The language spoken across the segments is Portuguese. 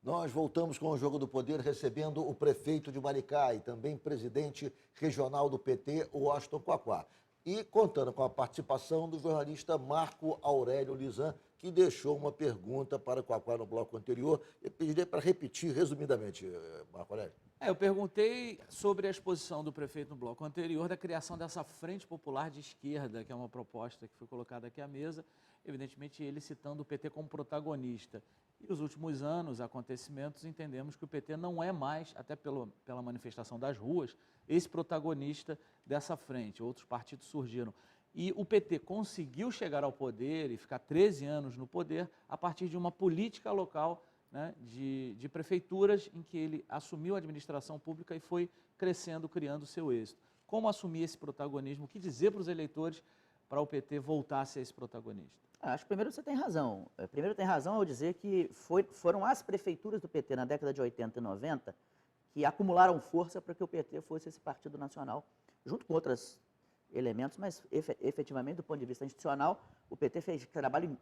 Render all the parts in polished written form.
Nós voltamos com o Jogo do Poder, recebendo o prefeito de Maricá e também presidente regional do PT, Washington Quaquá. E contando com a participação do jornalista Marco Aurélio Lisan, que deixou uma pergunta para o Quaquá no bloco anterior. Eu pediria para repetir resumidamente, Marco Aurélio. Eu perguntei sobre a exposição do prefeito no bloco anterior da criação dessa Frente Popular de Esquerda, que é uma proposta que foi colocada aqui à mesa, evidentemente ele citando o PT como protagonista. E nos últimos anos, acontecimentos, entendemos que o PT não é mais, até pela manifestação das ruas, esse protagonista dessa frente. Outros partidos surgiram. E o PT conseguiu chegar ao poder e ficar 13 anos no poder a partir de uma política local, né, de prefeituras em que ele assumiu a administração pública e foi crescendo, criando o seu êxito. Como assumir esse protagonismo? O que dizer para os eleitores para o PT voltar a ser esse protagonista? Acho que primeiro você tem razão. Primeiro tem razão ao dizer que foram as prefeituras do PT na década de 80 e 90 que acumularam força para que o PT fosse esse partido nacional, junto com outros elementos, mas efetivamente, do ponto de vista institucional, o PT fez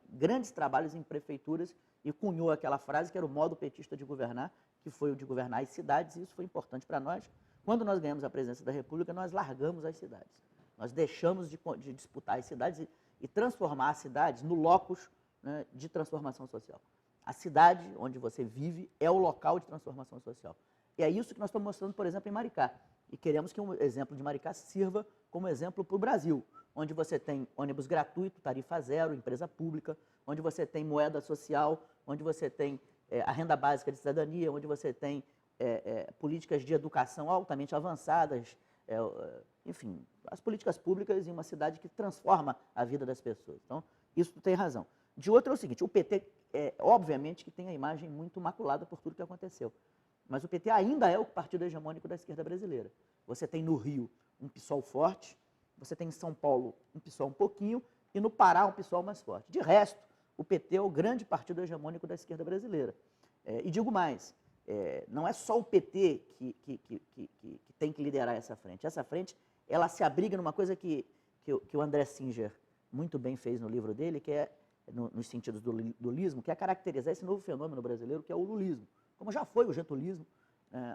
grandes trabalhos em prefeituras e cunhou aquela frase que era o modo petista de governar, que foi o de governar as cidades, e isso foi importante para nós. Quando nós ganhamos a presidência da República, nós largamos as cidades. Nós deixamos de disputar as cidades e transformar as cidades no locus, né, de transformação social. A cidade onde você vive é o local de transformação social. E é isso que nós estamos mostrando, por exemplo, em Maricá. E queremos que um exemplo de Maricá sirva como exemplo para o Brasil, onde você tem ônibus gratuito, tarifa zero, empresa pública, onde você tem moeda social, onde você tem a renda básica de cidadania, onde você tem políticas de educação altamente avançadas, enfim, as políticas públicas em uma cidade que transforma a vida das pessoas. Então, isso tem razão. De outro é o seguinte, o PT, obviamente, que tem a imagem muito maculada por tudo que aconteceu. Mas o PT ainda é o partido hegemônico da esquerda brasileira. Você tem no Rio um PSOL forte, você tem em São Paulo um PSOL um pouquinho, e no Pará um PSOL mais forte. De resto, o PT é o grande partido hegemônico da esquerda brasileira. E digo mais, não é só o PT que tem que liderar essa frente. Essa frente, ela se abriga numa coisa que o André Singer muito bem fez no livro dele, que é, nos sentidos do lulismo, que é caracterizar esse novo fenômeno brasileiro, que é o lulismo. Como já foi o gentulismo,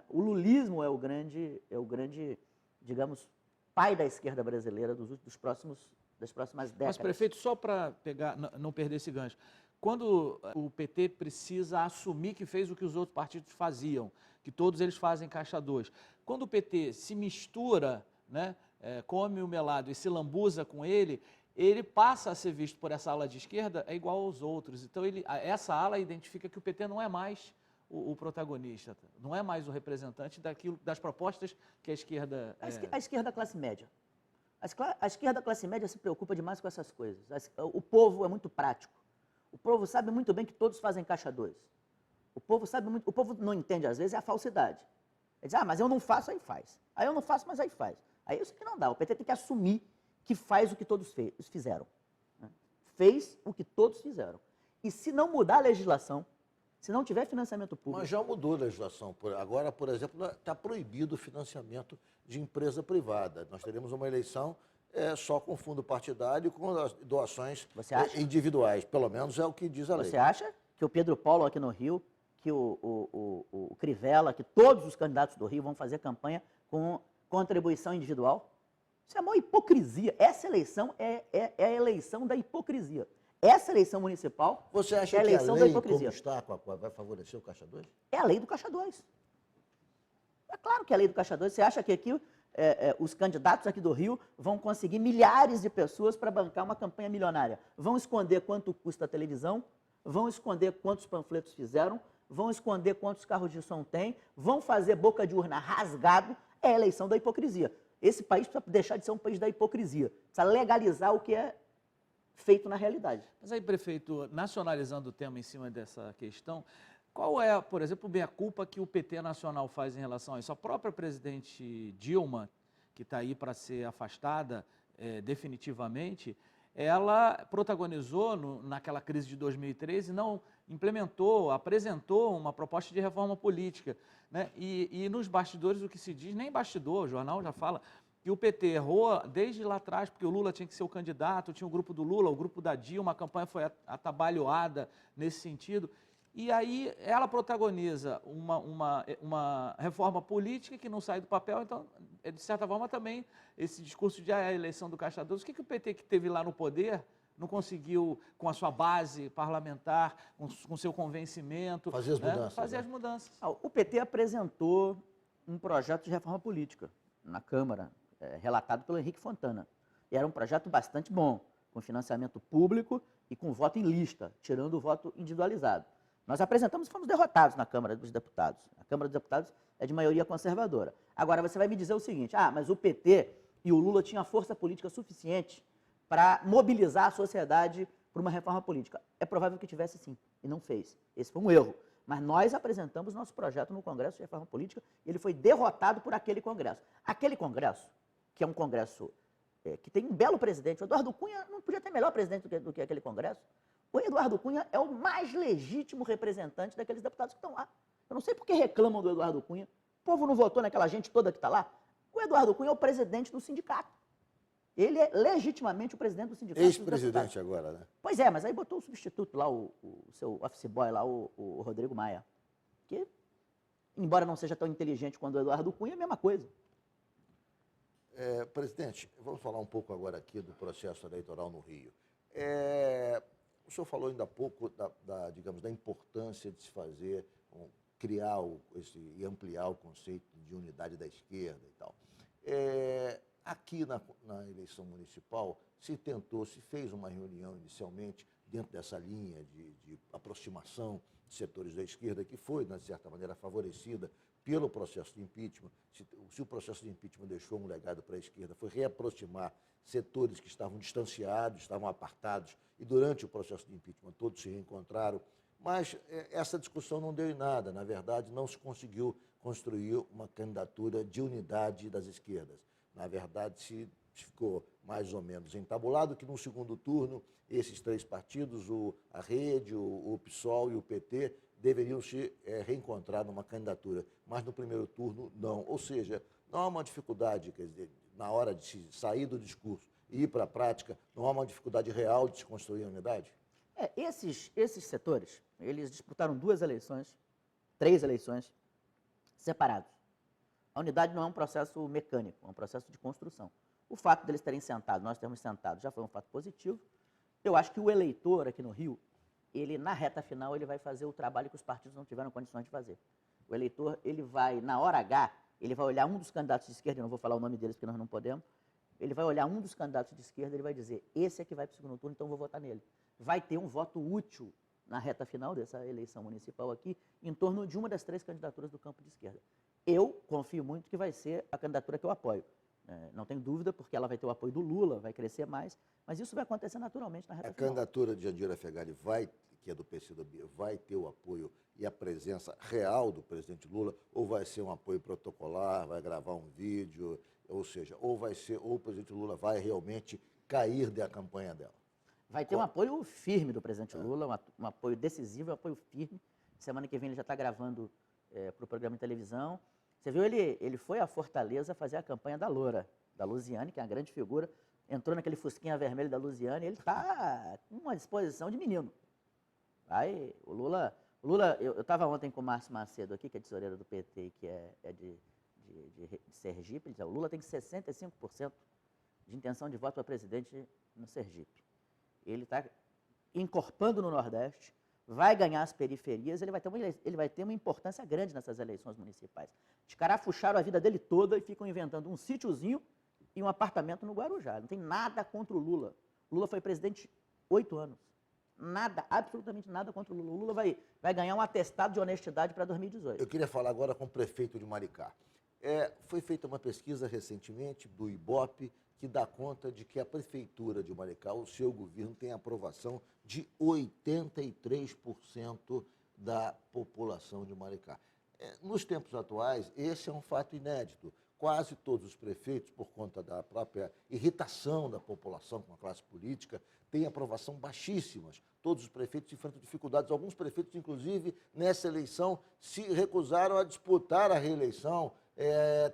o lulismo é o grande, digamos, pai da esquerda brasileira das próximas décadas. Mas, prefeito, só para não perder esse gancho, quando o PT precisa assumir que fez o que os outros partidos faziam, que todos eles fazem caixa 2, quando o PT se mistura, né, come o melado e se lambuza com ele passa a ser visto por essa ala de esquerda igual aos outros. Então, essa ala identifica que o PT não é mais o protagonista, não é mais o representante das propostas que a esquerda... A esquerda classe média. A esquerda classe média se preocupa demais com essas coisas. O povo é muito prático. O povo sabe muito bem que todos fazem caixa 2. O povo não entende, às vezes, é a falsidade. Ele diz, mas eu não faço, aí faz. Aí eu não faço, mas aí faz. Aí isso que não dá. O PT tem que assumir que faz o que todos fizeram. Fez o que todos fizeram. E se não mudar a legislação, se não tiver financiamento público... Mas já mudou a legislação. Agora, por exemplo, está proibido o financiamento de empresa privada. Nós teremos uma eleição só com fundo partidário e com doações individuais. Pelo menos é o que diz a lei. Você acha que o Pedro Paulo aqui no Rio, que o Crivella, que todos os candidatos do Rio vão fazer campanha com contribuição individual? Isso é uma hipocrisia. Essa eleição é a eleição da hipocrisia. Essa eleição municipal Você acha é a que eleição a da lei, hipocrisia. como está, vai favorecer o Caixa 2? É a lei do Caixa 2. É claro que é a lei do Caixa 2. Você acha que aqui os candidatos aqui do Rio vão conseguir milhares de pessoas para bancar uma campanha milionária? Vão esconder quanto custa a televisão, vão esconder quantos panfletos fizeram, vão esconder quantos carros de som tem, vão fazer boca de urna rasgado. É a eleição da hipocrisia. Esse país precisa deixar de ser um país da hipocrisia. Precisa legalizar o que é feito na realidade. Mas aí, prefeito, nacionalizando o tema em cima dessa questão, qual é, por exemplo, a meia-culpa que o PT nacional faz em relação a isso? A própria presidente Dilma, que está aí para ser afastada definitivamente, ela protagonizou naquela crise de 2013, não implementou, apresentou uma proposta de reforma política, né? E nos bastidores o que se diz, nem bastidor, o jornal já fala, que o PT errou desde lá atrás, porque o Lula tinha que ser o candidato, tinha o grupo do Lula, o grupo da Dilma, a campanha foi atabalhoada nesse sentido. E aí ela protagoniza uma reforma política que não sai do papel, então, de certa forma, também esse discurso de a eleição do Caixa 12, o que o PT que teve lá no poder não conseguiu, com a sua base parlamentar, com seu convencimento, Fazer as mudanças, fazer né? as mudanças. O PT apresentou um projeto de reforma política na Câmara, relatado pelo Henrique Fontana. E era um projeto bastante bom, com financiamento público e com voto em lista, tirando o voto individualizado. Nós apresentamos e fomos derrotados na Câmara dos Deputados. A Câmara dos Deputados é de maioria conservadora. Agora, você vai me dizer o seguinte, mas o PT e o Lula tinham força política suficiente para mobilizar a sociedade para uma reforma política. É provável que tivesse sim, e não fez. Esse foi um erro. Mas nós apresentamos nosso projeto no Congresso de Reforma Política e ele foi derrotado por aquele Congresso. Aquele Congresso, que é um Congresso que tem um belo presidente, o Eduardo Cunha não podia ter melhor presidente do que aquele Congresso. O Eduardo Cunha é o mais legítimo representante daqueles deputados que estão lá. Eu não sei por que reclamam do Eduardo Cunha. O povo não votou naquela gente toda que está lá. O Eduardo Cunha é o presidente do sindicato. Ele é legitimamente o presidente do sindicato. Ex-presidente agora, né? Pois é, mas aí botou o substituto lá, o seu office boy lá, o Rodrigo Maia. Que, embora não seja tão inteligente quanto o Eduardo Cunha, é a mesma coisa. Presidente, vamos falar um pouco agora aqui do processo eleitoral no Rio. O senhor falou ainda há pouco digamos, da importância de se fazer, criar e ampliar o conceito de unidade da esquerda e tal. Aqui na eleição municipal se fez uma reunião inicialmente dentro dessa linha de aproximação de setores da esquerda, que foi, de certa maneira, favorecida pelo processo de impeachment. Se o processo de impeachment deixou um legado para a esquerda, foi reaproximar setores que estavam distanciados, estavam apartados, e durante o processo de impeachment todos se reencontraram, mas essa discussão não deu em nada. Na verdade, não se conseguiu construir uma candidatura de unidade das esquerdas. Na verdade, se ficou mais ou menos entabulado que no segundo turno esses três partidos, a Rede, o PSOL e o PT, deveriam se reencontrar numa candidatura, mas no primeiro turno não. Ou seja, não há uma dificuldade, quer dizer, na hora de se sair do discurso e ir para a prática, não há uma dificuldade real de se construir a unidade? Esses setores, eles disputaram três eleições separados. A unidade não é um processo mecânico, é um processo de construção. O fato deles terem sentado, nós termos sentado, já foi um fato positivo. Eu acho que o eleitor aqui no Rio, ele na reta final, ele vai fazer o trabalho que os partidos não tiveram condições de fazer. O eleitor, ele vai, na hora H, ele vai olhar um dos candidatos de esquerda, eu não vou falar o nome deles porque nós não podemos, ele vai olhar um dos candidatos de esquerda e ele vai dizer, esse é que vai para o segundo turno, então eu vou votar nele. Vai ter um voto útil na reta final dessa eleição municipal aqui, em torno de uma das três candidaturas do campo de esquerda. Eu confio muito que vai ser a candidatura que eu apoio. Não tenho dúvida, porque ela vai ter o apoio do Lula, vai crescer mais, mas isso vai acontecer naturalmente na reta final. A candidatura de Jandira Fegali que é do PCdoB, vai ter o apoio e a presença real do presidente Lula, ou vai ser um apoio protocolar, vai gravar um vídeo, ou seja, ou o presidente Lula vai realmente cair da campanha dela? Vai ter um apoio firme do presidente Lula, um apoio decisivo, um apoio firme. Semana que vem ele já está gravando para o programa de televisão. Você viu, ele foi à Fortaleza fazer a campanha da Loura, da Luziane, que é uma grande figura. Entrou naquele fusquinha vermelho da Luziane, ele está com uma disposição de menino. Aí, o Lula, eu estava ontem com o Márcio Macedo aqui, que é tesoureiro do PT e que é de Sergipe. Ele disse, o Lula tem 65% de intenção de voto para presidente no Sergipe. Ele está encorpando no Nordeste, vai ganhar as periferias, ele vai ter uma importância grande nessas eleições municipais. Os caras fuxaram a vida dele toda e ficam inventando um sítiozinho e um apartamento no Guarujá. Não tem nada contra o Lula. O Lula foi presidente 8 anos. Nada, absolutamente nada contra o Lula. O Lula vai ganhar um atestado de honestidade para 2018. Eu queria falar agora com o prefeito de Maricá. Foi feita uma pesquisa recentemente do IBOPE que dá conta de que a prefeitura de Maricá, o seu governo, tem aprovação de 83% da população de Maricá. Nos tempos atuais, esse é um fato inédito. Quase todos os prefeitos, por conta da própria irritação da população com a classe política, têm aprovação baixíssimas. Todos os prefeitos enfrentam dificuldades. Alguns prefeitos, inclusive, nessa eleição, se recusaram a disputar a reeleição.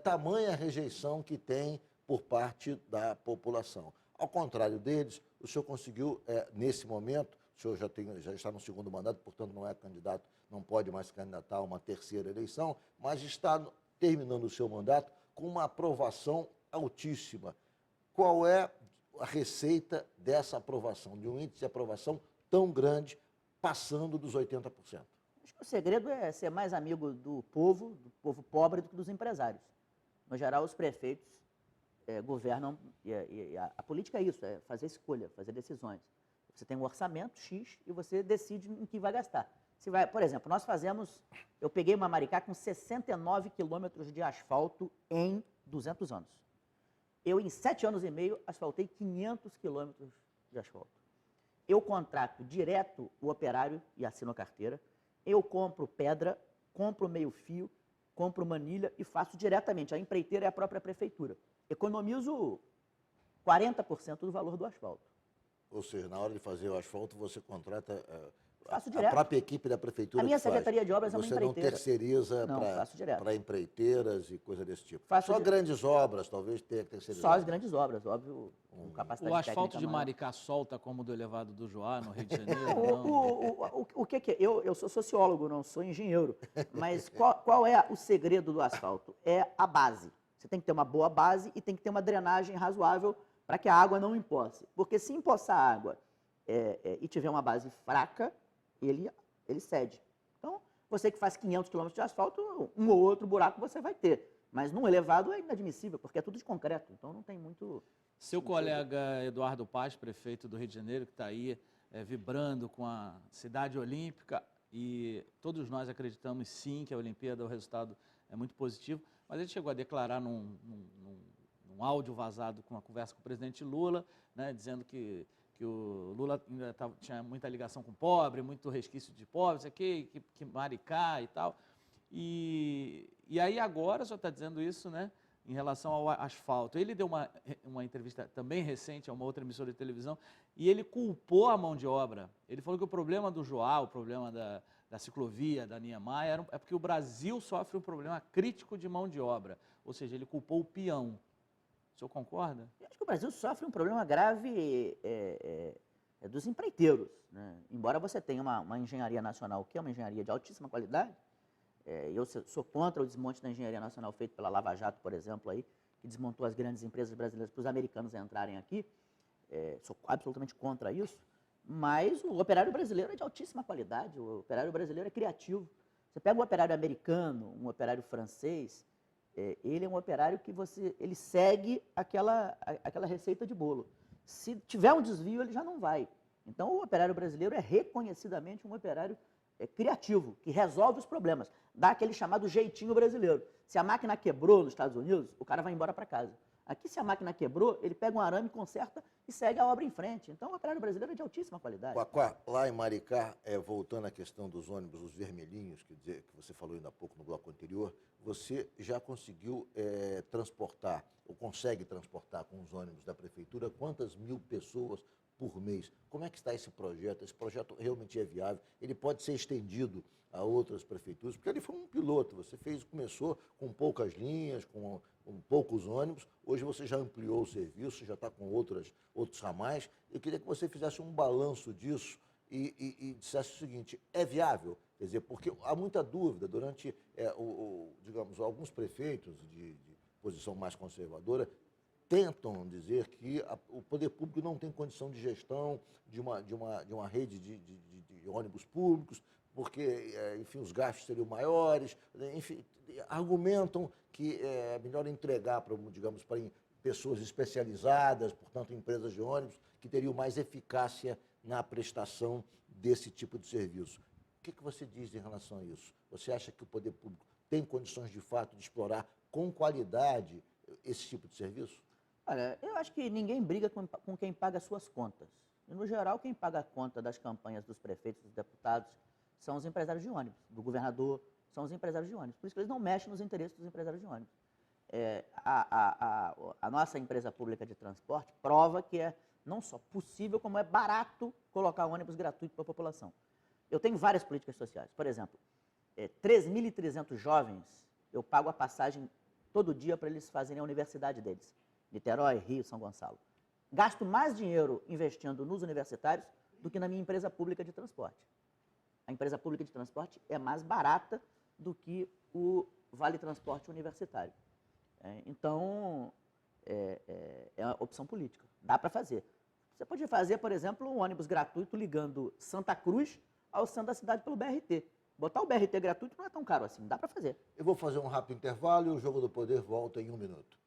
Tamanha rejeição que tem por parte da população. Ao contrário deles, o senhor conseguiu, nesse momento, o o senhor já está no segundo mandato, portanto não é candidato, não pode mais se candidatar a uma terceira eleição, mas está terminando o seu mandato com uma aprovação altíssima. Qual é a receita dessa aprovação, de um índice de aprovação tão grande, passando dos 80%? Acho que o segredo é ser mais amigo do povo pobre, do que dos empresários. No geral, os prefeitos governam, e a política é isso, é fazer escolha, fazer decisões. Você tem um orçamento X e você decide em que vai gastar. Se vai, por exemplo, eu peguei uma Maricá com 69 quilômetros de asfalto em 200 anos. Eu, em 7 anos e meio, asfaltei 500 quilômetros de asfalto. Eu contrato direto o operário e assino a carteira. Eu compro pedra, compro meio-fio, compro manilha e faço diretamente. A empreiteira é a própria prefeitura. Economizo 40% do valor do asfalto. Ou seja, na hora de fazer o asfalto, você contrata Faço a direto. própria equipe da prefeitura. A minha que faz. Secretaria de Obras é uma Você empreiteira. não terceiriza Não, faço direto. para empreiteiras e coisa desse tipo. Faço Só direto. grandes obras, talvez tenha que terceirizar. Só as grandes obras, óbvio, com capacidade O asfalto técnica de maior. Maricá solta como o do elevado do Joá, no Rio de Janeiro? Não. O que é? Eu sou sociólogo, não sou engenheiro. Mas qual é o segredo do asfalto? É a base. Você tem que ter uma boa base e tem que ter uma drenagem razoável para que a água não emposse. Porque se empoçar a água e tiver uma base fraca, ele cede. Então, você que faz 500 quilômetros de asfalto, um ou outro buraco você vai ter. Mas num elevado é inadmissível, porque é tudo de concreto. Então, não tem muito... Seu colega Eduardo Paz, prefeito do Rio de Janeiro, que está aí vibrando com a cidade olímpica, e todos nós acreditamos sim que a Olimpíada, o resultado é muito positivo, mas ele chegou a declarar num áudio vazado com uma conversa com o presidente Lula, né, dizendo que o Lula ainda tinha muita ligação com pobre, muito resquício de pobre, isso aqui, que Maricá e tal. E aí agora o senhor está dizendo isso, né, em relação ao asfalto. Ele deu uma entrevista também recente a uma outra emissora de televisão e ele culpou a mão de obra. Ele falou que o problema do Joá, o problema da ciclovia, da Niemeyer, é porque o Brasil sofre um problema crítico de mão de obra. Ou seja, ele culpou o peão. O senhor concorda? Eu acho que o Brasil sofre um problema grave dos empreiteiros, né? Embora você tenha uma engenharia nacional, que é uma engenharia de altíssima qualidade, eu sou contra o desmonte da engenharia nacional feito pela Lava Jato, por exemplo, aí, que desmontou as grandes empresas brasileiras para os americanos entrarem aqui. Sou absolutamente contra isso. Mas o operário brasileiro é de altíssima qualidade, o operário brasileiro é criativo. Você pega um operário americano, um operário francês, ele é um operário que ele segue aquela receita de bolo. Se tiver um desvio, ele já não vai. Então, o operário brasileiro é reconhecidamente um operário criativo, que resolve os problemas, dá aquele chamado jeitinho brasileiro. Se a máquina quebrou nos Estados Unidos, o cara vai embora para casa. Aqui, se a máquina quebrou, ele pega um arame, conserta e segue a obra em frente. Então, o operário brasileiro é de altíssima qualidade. Quaquá, lá em Maricá, voltando à questão dos ônibus, os vermelhinhos, que você falou ainda há pouco no bloco anterior, você já conseguiu transportar, ou consegue transportar com os ônibus da prefeitura, quantas mil pessoas por mês? Como é que está esse projeto? Esse projeto realmente é viável? Ele pode ser estendido a outras prefeituras? Porque ele foi um piloto, você começou com poucas linhas, com poucos ônibus, hoje você já ampliou o serviço, já está com outros ramais. Eu queria que você fizesse um balanço disso e dissesse o seguinte: é viável? Quer dizer, porque há muita dúvida durante, digamos, alguns prefeitos de posição mais conservadora tentam dizer que o poder público não tem condição de gestão de uma rede de ônibus públicos, porque, enfim, os gastos seriam maiores, enfim, argumentam que é melhor entregar para pessoas especializadas, portanto, empresas de ônibus, que teriam mais eficácia na prestação desse tipo de serviço. O que você diz em relação a isso? Você acha que o poder público tem condições, de fato, de explorar com qualidade esse tipo de serviço? Olha, eu acho que ninguém briga com quem paga suas contas. E, no geral, quem paga a conta das campanhas dos prefeitos, dos deputados, são os empresários de ônibus, do governador, são os empresários de ônibus. Por isso que eles não mexem nos interesses dos empresários de ônibus. A nossa empresa pública de transporte prova que é não só possível, como é barato colocar ônibus gratuito para a população. Eu tenho várias políticas sociais. Por exemplo, 3.300 jovens, eu pago a passagem todo dia para eles fazerem a universidade deles. Niterói, Rio, São Gonçalo. Gasto mais dinheiro investindo nos universitários do que na minha empresa pública de transporte. A empresa pública de transporte é mais barata do que o Vale Transporte Universitário. Então, é uma opção política. Dá para fazer. Você pode fazer, por exemplo, um ônibus gratuito ligando Santa Cruz ao centro da cidade pelo BRT. Botar o BRT gratuito não é tão caro assim, dá para fazer. Eu vou fazer um rápido intervalo e o Jogo do Poder volta em 1 minuto.